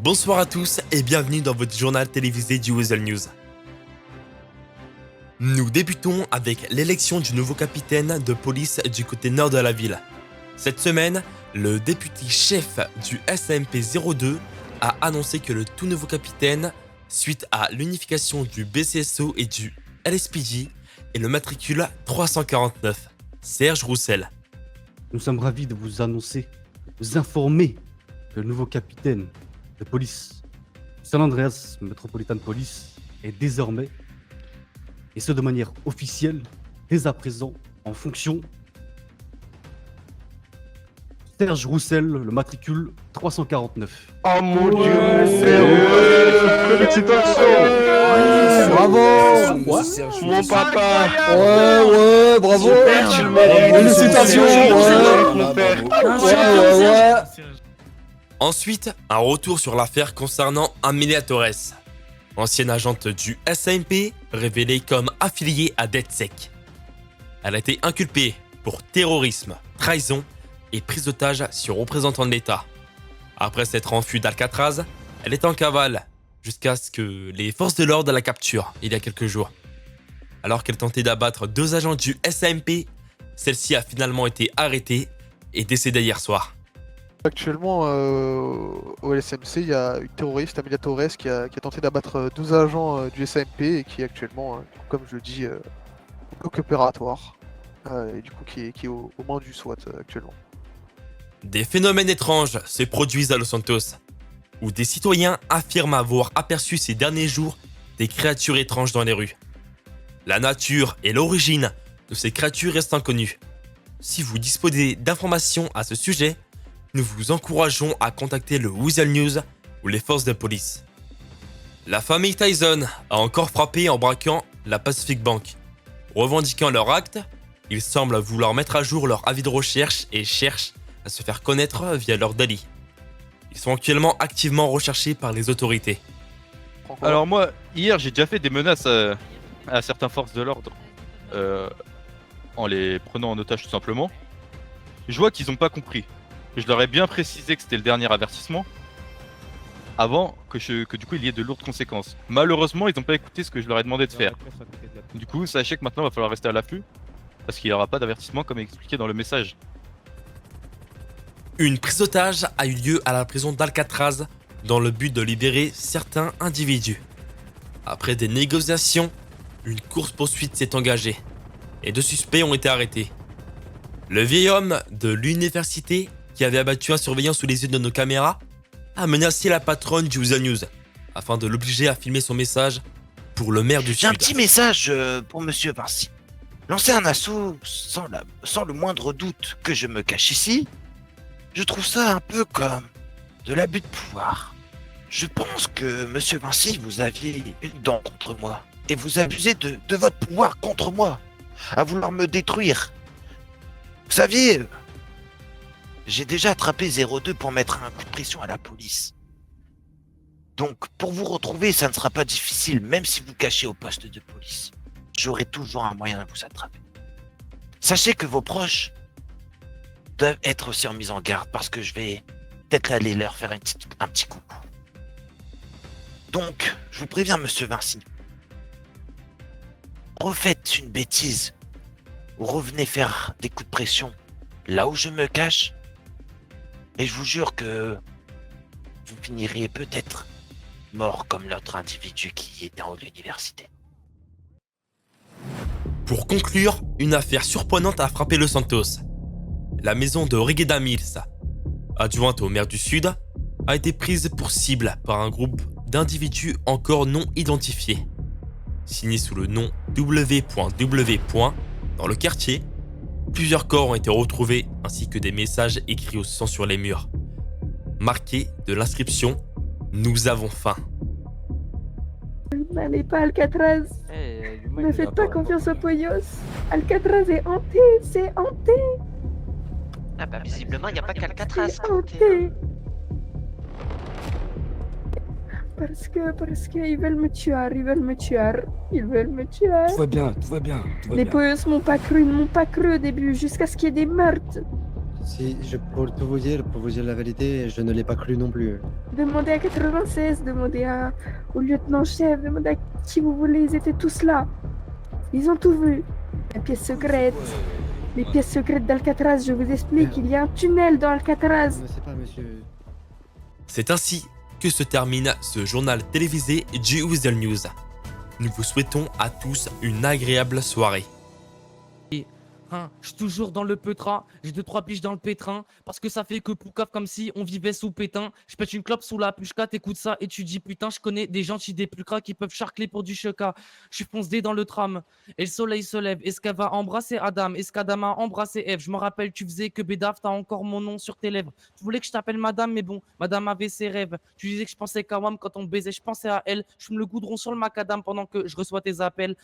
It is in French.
Bonsoir à tous et bienvenue dans votre journal télévisé du Weasel News. Nous débutons avec l'élection du nouveau capitaine de police du côté nord de la ville. Cette semaine, le député chef du SMP 02 a annoncé que le tout nouveau capitaine, suite à l'unification du BCSO et du LSPJ, est le matricule 349, Serge Roussel. Nous sommes ravis de vous annoncer, de vous informer que le nouveau capitaine de police du San Andreas Metropolitan Police est désormais, et ce de manière officielle, dès à présent, en fonction. Serge Roussel, le matricule 349. Oh mon Dieu, Serge! Félicitations! Bravo! Mon papa! Ouais, bravo! Tu le mérites! Félicitations! Ouais. Ensuite, un retour sur l'affaire concernant Amelia Torres, ancienne agente du SMP, révélée comme affiliée à DedSec. Elle a été inculpée pour terrorisme, trahison et prise d'otage sur représentant de l'État. Après s'être enfuie d'Alcatraz, elle est en cavale jusqu'à ce que les forces de l'ordre la capturent il y a quelques jours. Alors qu'elle tentait d'abattre 2 agents du SMP, celle-ci a finalement été arrêtée et décédée hier soir. Actuellement, au LSMC, il y a une terroriste, Amelia Torres, qui a tenté d'abattre 12 agents du SMP et qui est actuellement, comme je le dis, bloc opératoire. Et du coup, qui est aux mains du SWAT actuellement. Des phénomènes étranges se produisent à Los Santos, où des citoyens affirment avoir aperçu ces derniers jours des créatures étranges dans les rues. La nature et l'origine de ces créatures restent inconnues. Si vous disposez d'informations à ce sujet, nous vous encourageons à contacter le Weasel News ou les forces de police. La famille Tyson a encore frappé en braquant la Pacific Bank. Revendiquant leur acte, ils semblent vouloir mettre à jour leur avis de recherche et cherchent à se faire connaître via leur délit. Ils sont actuellement activement recherchés par les autorités. Alors moi, hier j'ai déjà fait des menaces à certaines forces de l'ordre en les prenant en otage tout simplement. Je vois qu'ils n'ont pas compris. Je leur ai bien précisé que c'était le dernier avertissement avant que du coup il y ait de lourdes conséquences. Malheureusement, ils n'ont pas écouté ce que je leur ai demandé de faire. Du coup, sachez que maintenant il va falloir rester à l'affût parce qu'il n'y aura pas d'avertissement comme expliqué dans le message. Une prise d'otage a eu lieu à la prison d'Alcatraz dans le but de libérer certains individus. Après des négociations, une course-poursuite s'est engagée et 2 suspects ont été arrêtés. Le vieil homme de l'université qui avait abattu un surveillant sous les yeux de nos caméras a menacé la patronne du Weasel News afin de l'obliger à filmer son message pour le maire du J'ai un Sud. petit message pour Monsieur Vinci. Lancer un assaut sans le moindre doute que je me cache ici, je trouve ça un peu comme de l'abus de pouvoir. Je pense que Monsieur Vinci, vous aviez une dent contre moi et vous abusez de votre pouvoir contre moi, à vouloir me détruire. Vous saviez, j'ai déjà attrapé 02 pour mettre un coup de pression à la police. Donc, pour vous retrouver, ça ne sera pas difficile, même si vous cachez au poste de police. J'aurai toujours un moyen de vous attraper. Sachez que vos proches doivent être aussi en mise en garde, parce que je vais peut-être aller leur faire un petit coucou. Donc, je vous préviens, Monsieur Vinci. Refaites une bêtise, ou revenez faire des coups de pression là où je me cache, et je vous jure que vous finiriez peut-être mort comme l'autre individu qui était en l'université. Pour conclure, une affaire surprenante a frappé Los Santos. La maison de Regueda Mills, adjointe au maire du Sud, a été prise pour cible par un groupe d'individus encore non identifiés. Signé sous le nom W.W. Dans le quartier, plusieurs corps ont été retrouvés ainsi que des messages écrits au sang sur les murs, marqués de l'inscription « Nous avons faim ». N'allez pas à Alcatraz. Ne faites pas confiance aux Poyos. Alcatraz est hanté, c'est hanté. Ah bah visiblement il n'y a pas qu'Alcatraz. C'est hanté. Parce que ils veulent me tuer, ils veulent me tuer. Tout va bien. Les Poyos m'ont pas cru, ils m'ont pas cru au début, jusqu'à ce qu'il y ait des meurtres. Si, pour tout vous dire, pour vous dire la vérité, je ne l'ai pas cru non plus. Demandez à 96, au lieutenant-chef, demandez à qui vous voulez, ils étaient tous là. Ils ont tout vu. La pièce secrète. Les pièces secrètes d'Alcatraz, je vous explique, il y a un tunnel dans Alcatraz. Je ne sais pas, monsieur. C'est ainsi que se termine ce journal télévisé du Weasel News. Nous vous souhaitons à tous une agréable soirée. Hein, je suis toujours dans le peutrin, j'ai 2-3 piges dans le pétrin, parce que ça fait que poucave comme si on vivait sous pétain. Je pète une clope sous la pushka, t'écoutes ça et tu dis putain, je connais des gentils des plus cras qui peuvent charcler pour du cheka. Je suis foncé dans le tram, et le soleil se lève. Est-ce qu'elle va embrasser Adam? Est-ce qu'Adam a embrassé Eve? Je me rappelle, tu faisais que Bédaf, t'as encore mon nom sur tes lèvres. Tu voulais que je t'appelle madame, mais bon, madame avait ses rêves. Tu disais que je pensais qu'à Wam quand on baisait, je pensais à elle. Je fume le goudron sur le macadam pendant que je reçois tes appels.